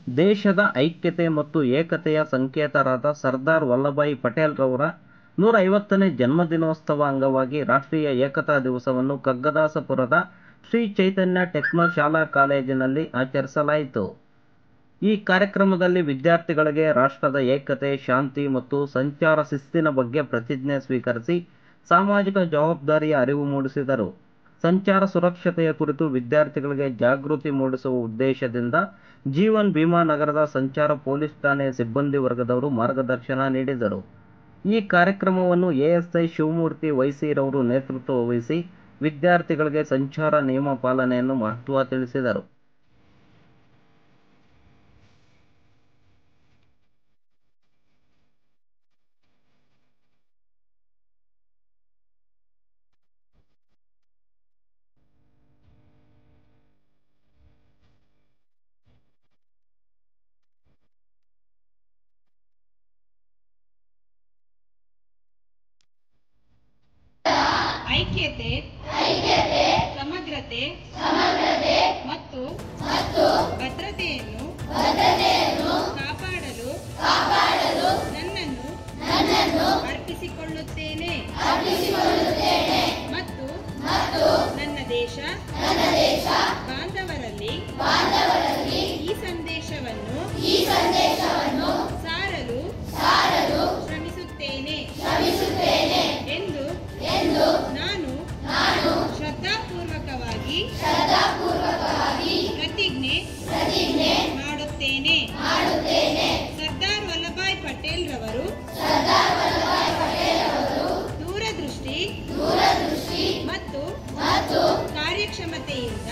ದೇಶದ ಐಕ್ಯತೆ ಮತ್ತು ಏಕತೆಯ ಸಂಕೇತರಾದ ಸರ್ದಾರ್ ವಲ್ಲಭಾಯಿ ಪಟೇಲ್ ರವರ 150ನೇ ಜನ್ಮದಿನೋತ್ಸವ ಅಂಗವಾಗಿ ರಾಷ್ಟ್ರೀಯ ಏಕತಾ ದಿವಸವನ್ನು ಕಗ್ಗದಾಸಪುರದ ಶ್ರೀ ಚೈತನ್ಯ ಟೆಕ್ನೋ ಶಾಲಾ ಕಾಲೇಜಿನಲ್ಲಿ ಆಚರಿಸಲಾಯಿತು. ಈ ಕಾರ್ಯಕ್ರಮದಲ್ಲಿ ವಿದ್ಯಾರ್ಥಿಗಳಿಗೆ ರಾಷ್ಟ್ರದ ಏಕತೆ, ಶಾಂತಿ ಮತ್ತು ಸಂಚಾರ ಶಿಸ್ತಿನ ಬಗ್ಗೆ ಪ್ರತಿಜ್ಞೆ ಸ್ವೀಕರಿಸಿ ಸಾಮಾಜಿಕ ಜವಾಬ್ದಾರಿಯ ಅರಿವು ಮೂಡಿಸಿದರು. ಸಂಚಾರ ಸುರಕ್ಷತೆಯ ಕುರಿತು ವಿದ್ಯಾರ್ಥಿಗಳಿಗೆ ಜಾಗೃತಿ ಮೂಡಿಸುವ ಉದ್ದೇಶದಿಂದ ಜೀವನ್ ಭೀಮಾ ನಗರದ ಸಂಚಾರ ಪೊಲೀಸ್ ಠಾಣೆಯ ಸಿಬ್ಬಂದಿ ವರ್ಗದವರು ಮಾರ್ಗದರ್ಶನ ನೀಡಿದರು. ಈ ಕಾರ್ಯಕ್ರಮವನ್ನು ಎಎಸ್ಐ ಶಿವಮೂರ್ತಿ ವೈಸಿ ರವರು ನೇತೃತ್ವ ವಹಿಸಿ ವಿದ್ಯಾರ್ಥಿಗಳಿಗೆ ಸಂಚಾರ ನಿಯಮ ಪಾಲನೆಯನ್ನು ಮಹತ್ವ ತಿಳಿಸಿದರು. ಐಕ್ಯತೆ, ಸಮಗ್ರತೆ ಮತ್ತು ಭದ್ರತೆಯನ್ನು ಕಾಪಾಡಲು ನನ್ನನ್ನು ಅರ್ಪಿಸಿಕೊಳ್ಳುತ್ತೇನೆ ಮತ್ತು ನನ್ನ ದೇಶ ಬಾಂಧವರಲ್ಲಿ ಈ ಸಂದೇಶವನ್ನು ಸಾರಲು ಶ್ರಮಿಸುತ್ತೇನೆ ಎಂದು ನಾನು ಶ್ರದ್ಧಾಪೂರ್ವಕವಾಗಿ ಪ್ರತಿಜ್ಞೆ ಮಾಡುತ್ತೇನೆ. ಸರ್ದಾರ್ ವಲ್ಲಭಾಯ್ ಪಟೇಲ್ ರವರು ದೂರದೃಷ್ಟಿ ಮತ್ತು ಕಾರ್ಯಕ್ಷಮತೆಯಿಂದ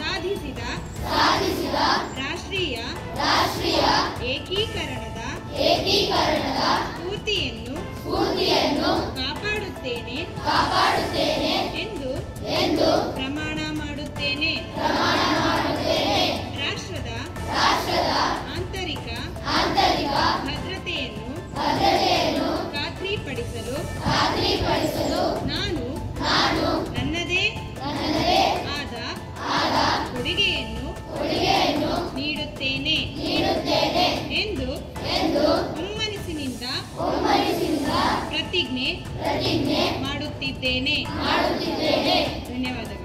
ಸಾಧಿಸಿದ ರಾಷ್ಟ್ರೀಯ ಏಕೀಕರಣದ ಸ್ಫೂರ್ತಿಯನ್ನು ಕಾಪಾಡುತ್ತೇನೆ ಎಂದು ಪ್ರಮಾಣ ಮಾಡುತ್ತೇನೆ. ರಾಷ್ಟ್ರದ ಆಂತರಿಕ ಭದ್ರತೆಯನ್ನು ಖಾತ್ರಿಪಡಿಸಲು ನಾನು ನನ್ನದೇ ಆದ ಕೊಡುಗೆಯನ್ನು ನೀಡುತ್ತೇನೆ ಎಂದು ಹುಮ್ಮನಸ್ಸಿನಿಂದ ಪ್ರತಿಜ್ಞೆ ಮಾಡುತ್ತಿದ್ದೇನೆ. ಧನ್ಯವಾದಗಳು.